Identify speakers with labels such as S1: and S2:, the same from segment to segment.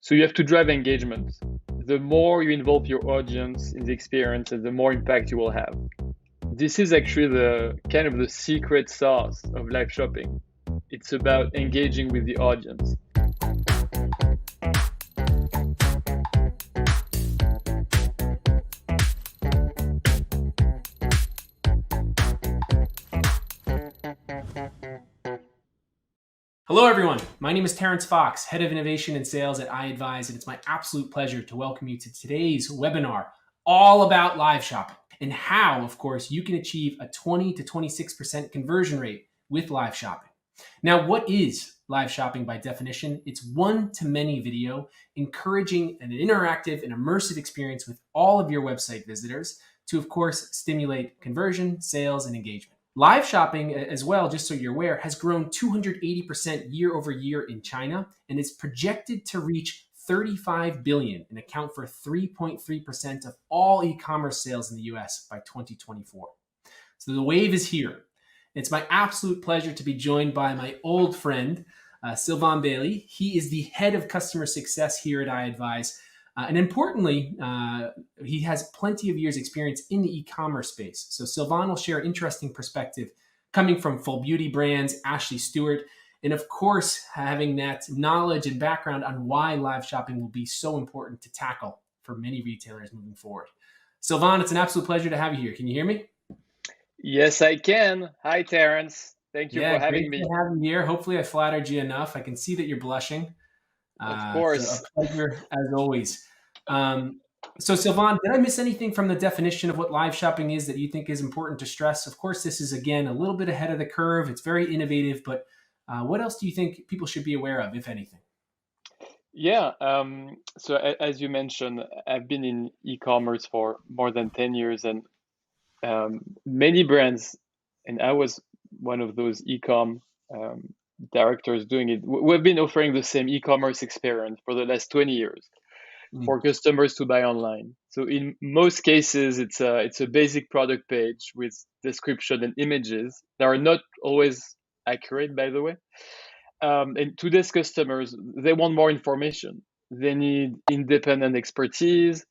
S1: So you have to drive engagement. The more you involve your audience in the experience, and the more impact you will have. This is actually the kind of the secret sauce of live shopping. It's about engaging with the audience.
S2: Hello, everyone. My name is Terrence Fox, Head of Innovation and Sales at iAdvize, and it's my absolute pleasure to welcome you to today's webinar, all about live shopping and how, of course, you can achieve a 20 to 26% conversion rate with live shopping. Now, what is live shopping by definition? It's one-to-many video encouraging an interactive and immersive experience with all of your website visitors to, of course, stimulate conversion, sales, and engagement. Live shopping as well, just so you're aware, has grown 280% year over year in China and is projected to reach 35 billion and account for 3.3% of all e-commerce sales in the US by 2024. So the wave is here. It's my absolute pleasure to be joined by my old friend, Sylvain Bailly. He is the head of customer success here at iAdvize. And importantly, he has plenty of years experience in the e-commerce space. So Sylvain will share an interesting perspective coming from Fullbeauty brands, Ashley Stewart, and of course, having that knowledge and background on why live shopping will be so important to tackle for many retailers moving forward. Sylvain, it's an absolute pleasure to have you here. Can you hear me?
S1: Yes, I can. Hi, Terrence. Thank you for having
S2: Great
S1: me.
S2: to have you here. Hopefully I flattered you enough. I can see that you're blushing.
S1: Of
S2: So
S1: course.
S2: a pleasure as always. So Sylvain, did I miss anything from the definition of what live shopping is that you think is important to stress? Of course, this is, again, a little bit ahead of the curve. It's very innovative, but what else do you think people should be aware of, if anything?
S1: Yeah. So as you mentioned, I've been in e-commerce for more than 10 years, and many brands, and I was one of those e-com directors doing it. We've been offering the same e-commerce experience for the last 20 years for customers to buy online. So in most cases, it's a basic product page with description and images that are not always accurate, by the way. And today's customers, they want more information. They need independent expertise.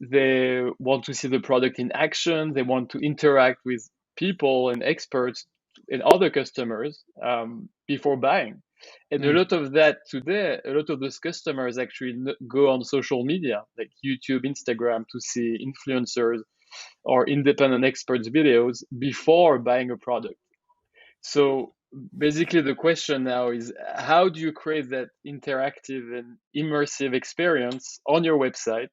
S1: They want to see the product in action. They want to interact with people and experts and other customers before buying. And a lot of that today, a lot of those customers actually go on social media like YouTube, Instagram to see influencers or independent experts' videos before buying a product. So basically, the question now is how do you create that interactive and immersive experience on your website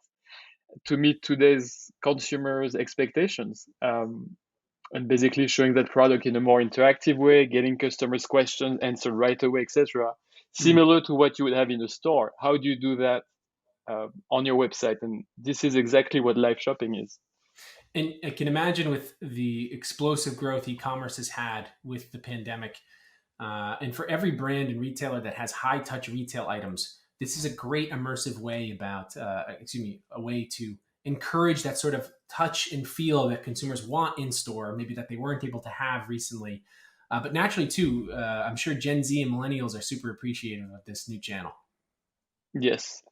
S1: to meet today's consumers' expectations? And basically showing that product in a more interactive way, getting customers' questions answered right away, etc. Similar to what you would have in a store. How do you do that on your website? And this is exactly what live shopping is.
S2: And I can imagine with the explosive growth e-commerce has had with the pandemic, and for every brand and retailer that has high touch retail items, this is a great immersive way a way to encourage that sort of touch and feel that consumers want in store, maybe that they weren't able to have recently. But naturally, too, I'm sure Gen Z and millennials are super appreciative of this new channel.
S1: Yes,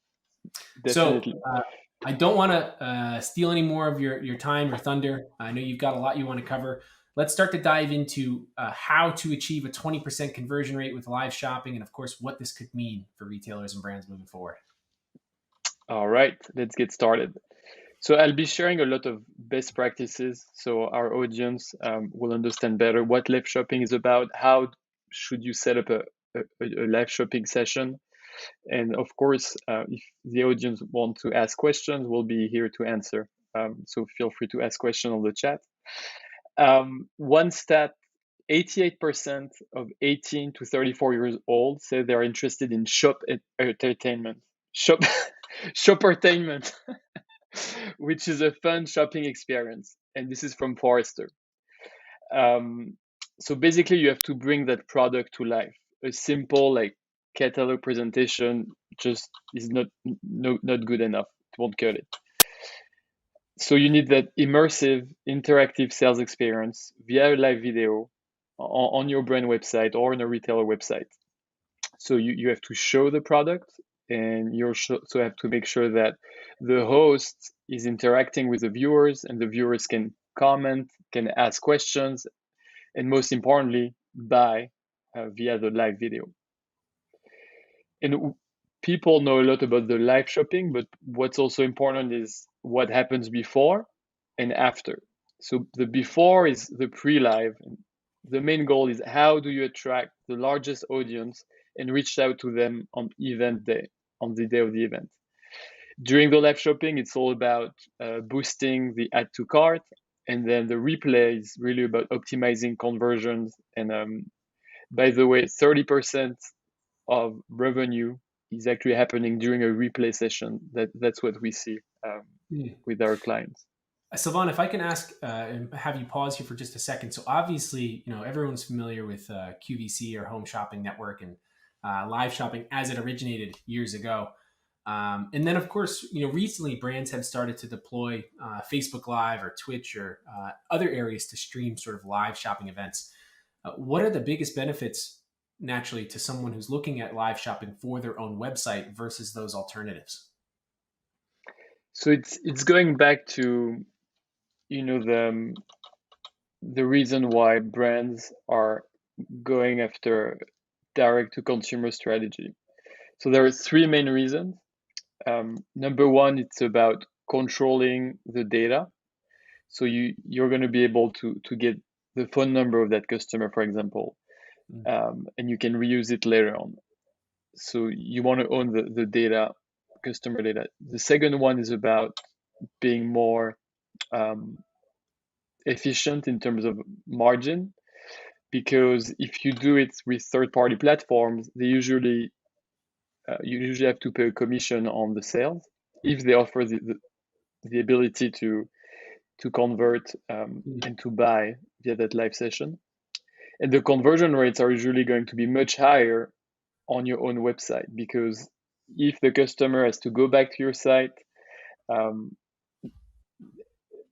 S2: definitely.
S1: definitely.
S2: So I don't want to steal any more of your time or thunder. I know you've got a lot you want to cover. Let's start to dive into how to achieve a 20% conversion rate with live shopping and, of course, what this could mean for retailers and brands moving forward.
S1: All right, let's get started. So I'll be sharing a lot of best practices so our audience will understand better what live shopping is about, how should you set up a live shopping session. And of course, if the audience want to ask questions, we'll be here to answer. So feel free to ask questions on the chat. One stat, 88% of 18 to 34 years old say they're interested in entertainment. Shoppertainment, which is a fun shopping experience. And this is from Forrester. So basically, you have to bring that product to life. A simple catalog presentation just is not good enough. It won't cut it. So you need that immersive, interactive sales experience via a live video on your brand website or on a retailer website. So you have to show the product, and you also have to make sure that the host is interacting with the viewers, and the viewers can comment, can ask questions, and most importantly, buy via the live video. And people know a lot about the live shopping, but what's also important is what happens before and after. So the before is the pre-live. The main goal is how do you attract the largest audience and reach out to them on event day, on the day of the event. During the live shopping, it's all about boosting the add to cart, and then the replay is really about optimizing conversions. And by the way, 30% of revenue is actually happening during a replay session. That's what we see with our clients.
S2: Sylvain, if I can ask and have you pause here for just a second. So obviously, everyone's familiar with QVC or Home Shopping Network and live shopping as it originated years ago. And then, of course, recently brands have started to deploy Facebook Live or Twitch or other areas to stream sort of live shopping events. What are the biggest benefits naturally to someone who's looking at live shopping for their own website versus those alternatives?
S1: So it's going back to the reason why brands are going after direct to consumer strategy. So there are three main reasons. Number one, it's about controlling the data. So you're going to be able to get the phone number of that customer, for example, and you can reuse it later on. So you want to own the data, customer data. The second one is about being more efficient in terms of margin, because if you do it with third-party platforms, you usually have to pay a commission on the sales if they offer the ability to convert and to buy via that live session. And the conversion rates are usually going to be much higher on your own website, because if the customer has to go back to your site,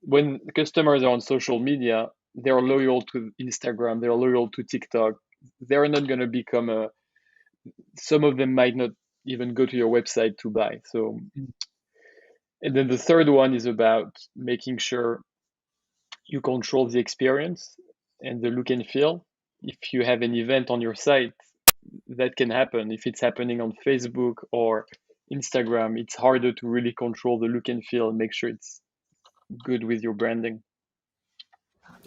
S1: when customers are on social media, they're loyal to Instagram, they're loyal to TikTok. They're not going to become some of them might not even go to your website to buy. So, and then the third one is about making sure you control the experience and the look and feel. If you have an event on your site, that can happen. If it's happening on Facebook or Instagram, it's harder to really control the look and feel and make sure it's good with your branding.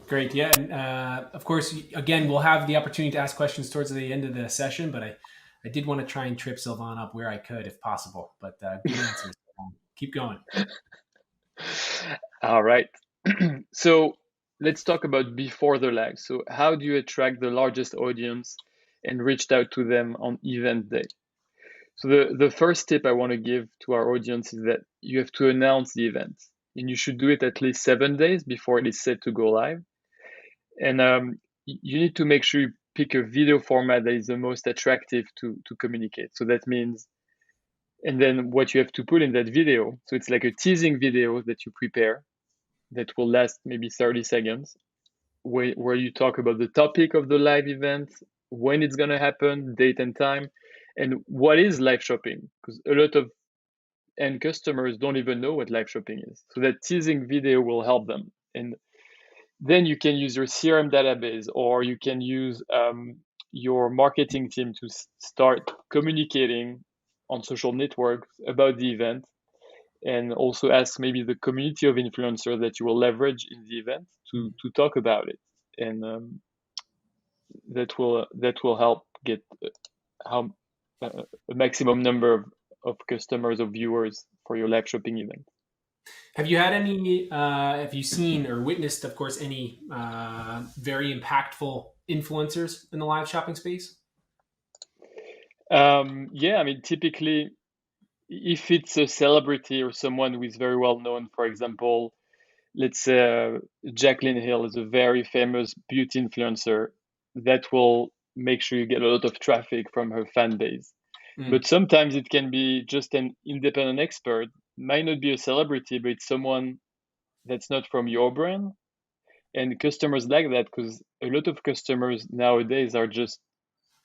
S2: Great. Yeah. And of course, again, we'll have the opportunity to ask questions towards the end of the session, but I did want to try and trip Sylvain up where I could if possible. But good answers. Keep going.
S1: All right. So let's talk about before the live. So how do you attract the largest audience and reach out to them on event day? So the first tip I want to give to our audience is that you have to announce the event, and you should do it at least 7 days before it is set to go live. And you need to make sure you pick a video format that is the most attractive to communicate. So that means, and then what you have to put in that video, so it's like a teasing video that you prepare that will last maybe 30 seconds, where you talk about the topic of the live event, when it's going to happen, date and time, and what is live shopping, because a lot of end customers don't even know what live shopping is. So that teasing video will help them. And then you can use your CRM database, or you can use your marketing team to start communicating on social networks about the event, and also ask maybe the community of influencers that you will leverage in the event to talk about it. And that will help get how a maximum number of customers or viewers for your live shopping event.
S2: Have you had any? Have you seen or witnessed, of course, any very impactful influencers in the live shopping space?
S1: Yeah, I mean, typically, if it's a celebrity or someone who is very well known, for example, let's say Jacqueline Hill is a very famous beauty influencer, that will make sure you get a lot of traffic from her fan base. But sometimes it can be just an independent expert, might not be a celebrity, but it's someone that's not from your brand. And customers like that, because a lot of customers nowadays are just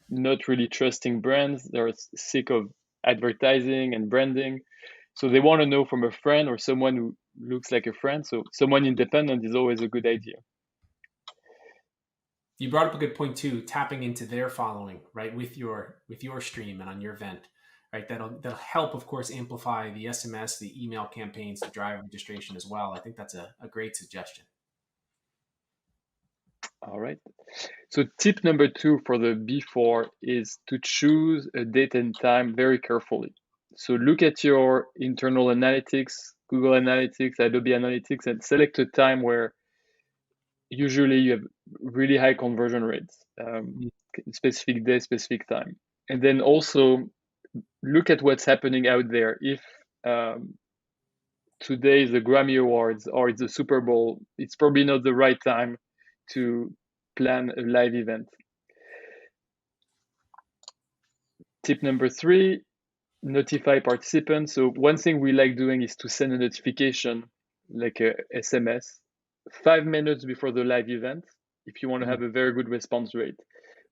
S1: not really trusting brands. They're sick of advertising and branding. So they want to know from a friend or someone who looks like a friend. So someone independent is always a good idea.
S2: You brought up a good point too, tapping into their following, right, with your stream and on your event, right? That'll help, of course, amplify the SMS, the email campaigns to drive registration as well. I think that's a great suggestion.
S1: All right. So tip number 2 for the before is to choose a date and time very carefully. So look at your internal analytics, Google Analytics, Adobe Analytics, and select a time where usually you have really high conversion rates, specific day, specific time. And then also look at what's happening out there. If today is the Grammy Awards or it's the Super Bowl, it's probably not the right time to plan a live event. Tip number 3, notify participants. So one thing we like doing is to send a notification, like a SMS, 5 minutes before the live event, if you want to have a very good response rate.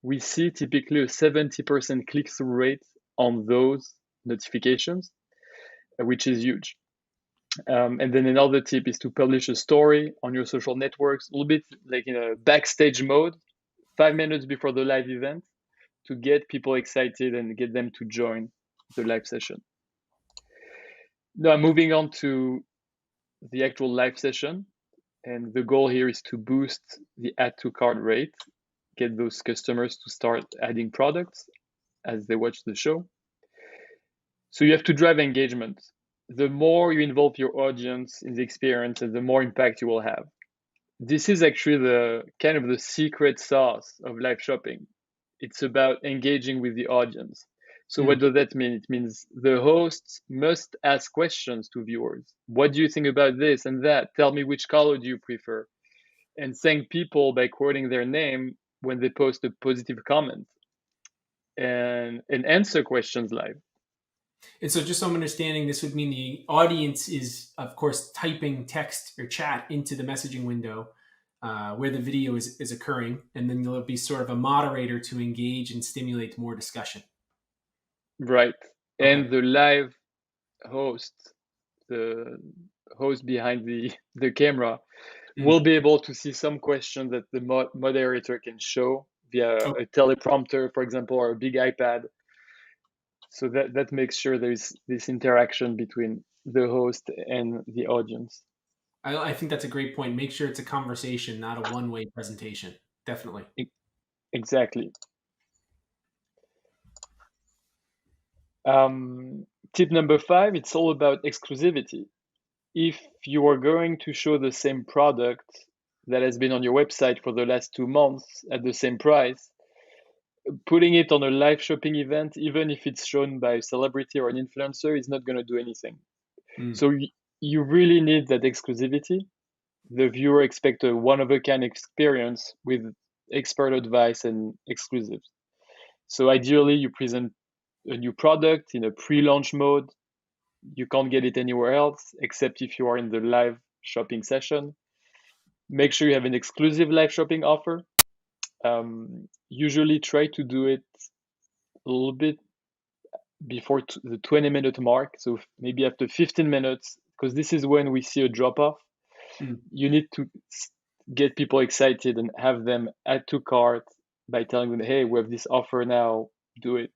S1: We see typically a 70% click-through rate on those notifications, which is huge. And then another tip is to publish a story on your social networks, a little bit like in a backstage mode, 5 minutes before the live event, to get people excited and get them to join the live session. Now, moving on to the actual live session. And the goal here is to boost the add to cart rate, get those customers to start adding products as they watch the show. So you have to drive engagement. The more you involve your audience in the experience, and the more impact you will have. This is actually the kind of the secret sauce of live shopping. It's about engaging with the audience. So what does that mean? It means the hosts must ask questions to viewers. What do you think about this and that? Tell me which color do you prefer? And thank people by quoting their name when they post a positive comment, and answer questions live.
S2: And so, just so I'm understanding, this would mean the audience is, of course, typing text or chat into the messaging window where the video is occurring, and then there'll be sort of a moderator to engage and stimulate more discussion.
S1: Right.
S2: Okay.
S1: And the live host, the host behind the camera, will be able to see some questions that the moderator can show via a teleprompter, for example, or a big iPad. So that makes sure there's this interaction between the host and the audience.
S2: I think that's a great point. Make sure it's a conversation, not a one-way presentation. Definitely.
S1: Exactly. Tip number 5, it's all about exclusivity. If you are going to show the same product that has been on your website for the last 2 months at the same price, putting it on a live shopping event, even if it's shown by a celebrity or an influencer, is not going to do anything. So you really need that exclusivity. The viewer expects a one-of-a-kind experience with expert advice and exclusives. So ideally, you present a new product in a pre-launch mode. You can't get it anywhere else except if you are in the live shopping session. Make sure you have an exclusive live shopping offer. Usually try to do it a little bit before the 20-minute mark. So maybe after 15 minutes, because this is when we see a drop off. You need to get people excited and have them add to cart by telling them, hey, we have this offer now, do it,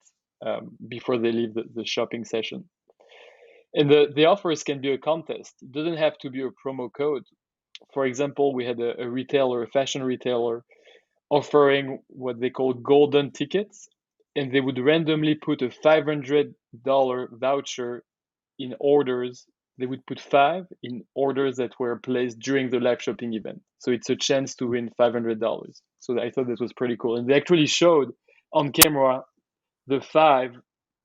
S1: before they leave the shopping session. And the offers can be a contest. It doesn't have to be a promo code. For example, we had a retailer, a fashion retailer, offering what they call golden tickets, and they would randomly put a $500 voucher in orders. They would put 5 in orders that were placed during the live shopping event. So it's a chance to win $500. So I thought that was pretty cool. And they actually showed on camera the 5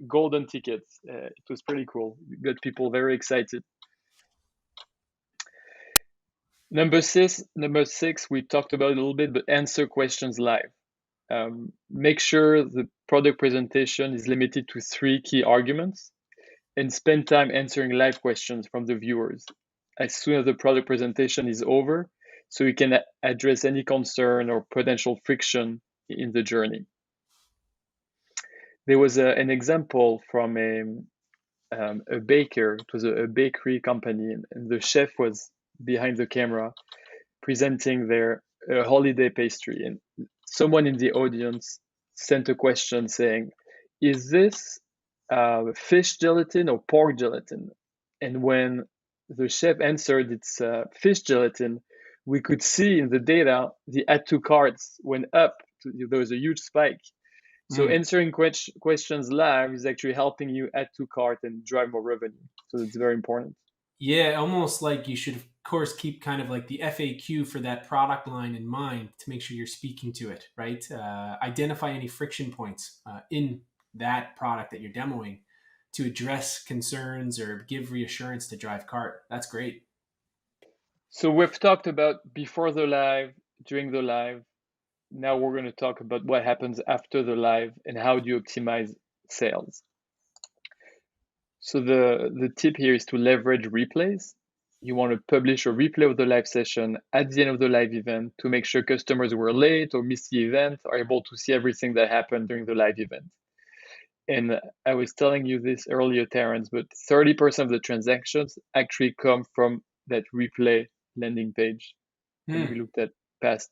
S1: golden tickets. It was pretty cool. It got people very excited. Number six, we talked about it a little bit, but answer questions live. Make sure the product presentation is limited to 3 key arguments, and spend time answering live questions from the viewers as soon as the product presentation is over, so you can address any concern or potential friction in the journey. There was an example from a baker. It was a bakery company, and the chef was behind the camera presenting their holiday pastry, and someone in the audience sent a question saying, "Is this fish gelatin or pork gelatin?" And when the chef answered it's fish gelatin, we could see in the data the add to carts went up. There was a huge spike. So
S2: Mm.
S1: answering questions live is actually helping you add to cart and drive more revenue. So it's very important.
S2: Yeah, almost like you should, of course, keep kind of like the FAQ for that product line in mind to make sure you're speaking to it, right? Identify any friction points in that product that you're demoing to address concerns or give reassurance to drive cart. That's great.
S1: So we've talked about before the live, during the live. Now we're going to talk about what happens after the live and how do you optimize sales. So the tip here is to leverage replays. You want to publish a replay of the live session at the end of the live event to make sure customers who were late or missed the event are able to see everything that happened during the live event. And I was telling you this earlier, Terence, but 30% of the transactions actually come from that replay landing page when we looked at past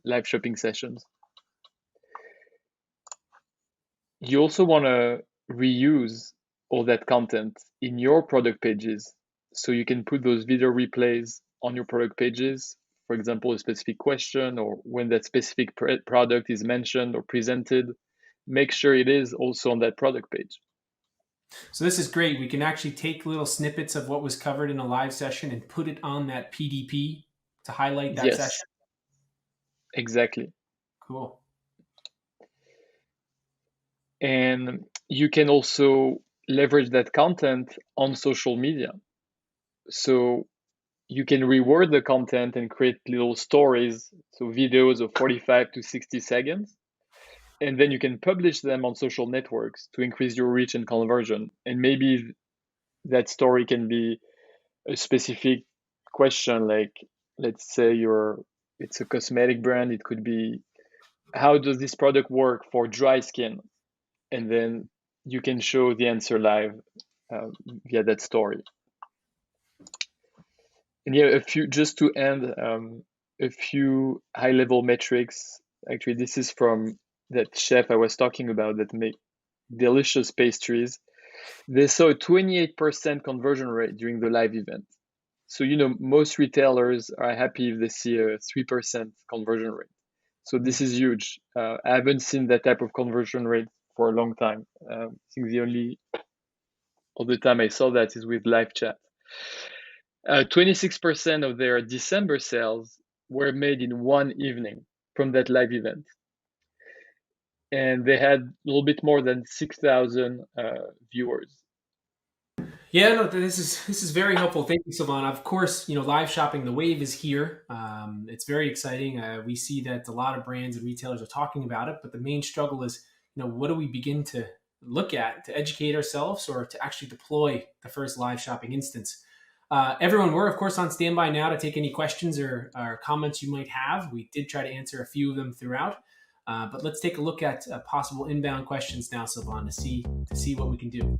S1: live shopping sessions. You also want to reuse all that content in your product pages. So you can put those video replays on your product pages, for example, a specific question or when that specific product is mentioned or presented. Make sure it is also on that product page.
S2: So this is great. We can actually take little snippets of what was covered in a live session and put it on that PDP to highlight that
S1: Yes,
S2: session.
S1: exactly.
S2: Cool.
S1: And you can also leverage that content on social media. So you can reward the content and create little stories, so videos of 45 to 60 seconds. And then you can publish them on social networks to increase your reach and conversion. And maybe that story can be a specific question, like let's say it's a cosmetic brand. It could be, how does this product work for dry skin? And then you can show the answer live via that story. And yeah, a few just to end, a few high-level metrics. Actually, this is from that chef I was talking about that make delicious pastries. They saw a 28% conversion rate during the live event. So, most retailers are happy if they see a 3% conversion rate. So this is huge. I haven't seen that type of conversion rate for a long time. I think the only other time I saw that is with live chat. 26% of their December sales were made in one evening from that live event. And they had a little bit more than 6,000 viewers.
S2: Yeah, no, this is very helpful. Thank you, Sylvain. Of course, live shopping, the wave is here. It's very exciting. We see that a lot of brands and retailers are talking about it, but the main struggle is, what do we begin to look at to educate ourselves or to actually deploy the first live shopping instance? Everyone, we're of course on standby now to take any questions or comments you might have. We did try to answer a few of them throughout, but let's take a look at possible inbound questions now, Sylvain, to see what we can do.